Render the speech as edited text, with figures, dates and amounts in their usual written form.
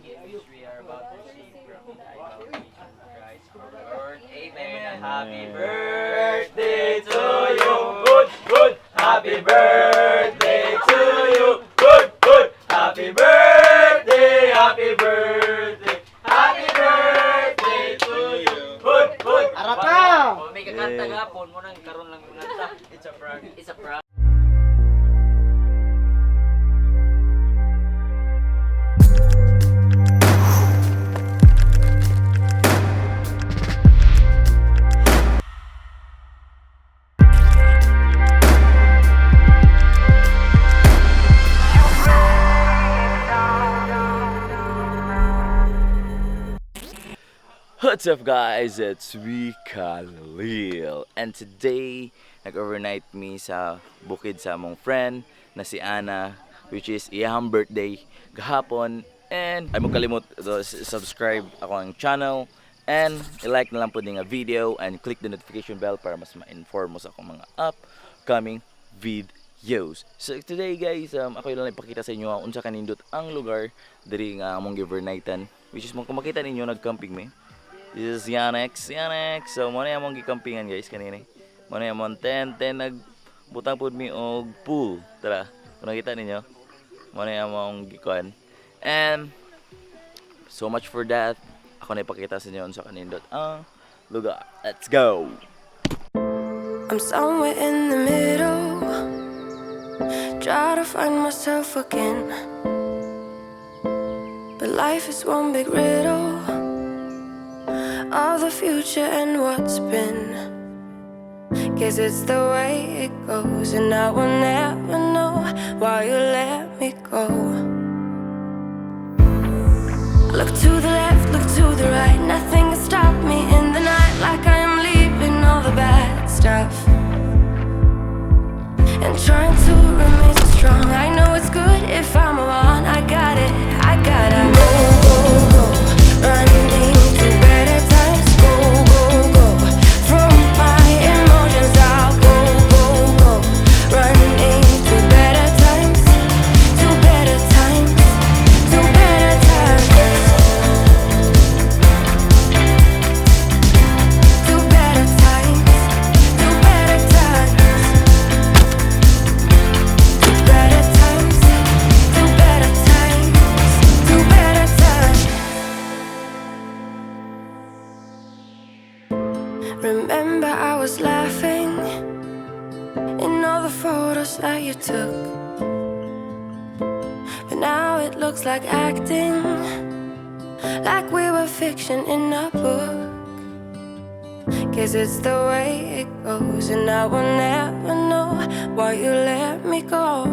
gift which we are about to receive from Jesus Christ our Lord. Amen. Happy birthday to you. Good, good. Happy birthday to you. Good, good. Happy birthday. Happy birthday. Happy birthday to you. Good, good. Arapa! May kakanta gapon mo nang karon lang yung kanta. It's a prank. It's a prank. What's up guys, it's me Khalil. And today, nag-overnight me sa bukid sa among friend na si Ana, which is iyahang birthday gahapon. And ay mo kalimot to subscribe ako ang channel and i-like na lang po din nga video and click the notification bell para mas ma-inform mo sa akong mga upcoming videos. So today guys, ako lang ipakita sa inyo unsa kanindot ang lugar diri nga among overnightan, which is kung makita ninyo nag-camping me. This is Yanex. So, muna yung mong gikampingan guys kanina. Muna yung mong tent nagbutang po mi og pool. Tara, kung nakita ninyo. Muna yung mong gikuan. And, so much for that. Ako na ipakita sa inyo sa kanindot ang lugar. Let's go! I'm somewhere in the middle. Try to find myself again. But life is one big riddle of the future and what's been. Guess it's the way it goes, and I will never know why you let me go. Look to the left, look to the right, nothing can stop me in the night, like I am leaving all the bad stuff and trying to remain so strong. I know it's good if I'm alone. I got it, I gotta go, go, go, running to better times. Go, go, go, from my emotions I'll go, go, go, running to better times, to better times, to better times, to better times, to better times, to better times, to better times, to better times. Remember I was laughing in all the photos that you took, but now it looks like acting, like we were fiction in a book. Guess it's the way it goes, and I will never know why you let me go.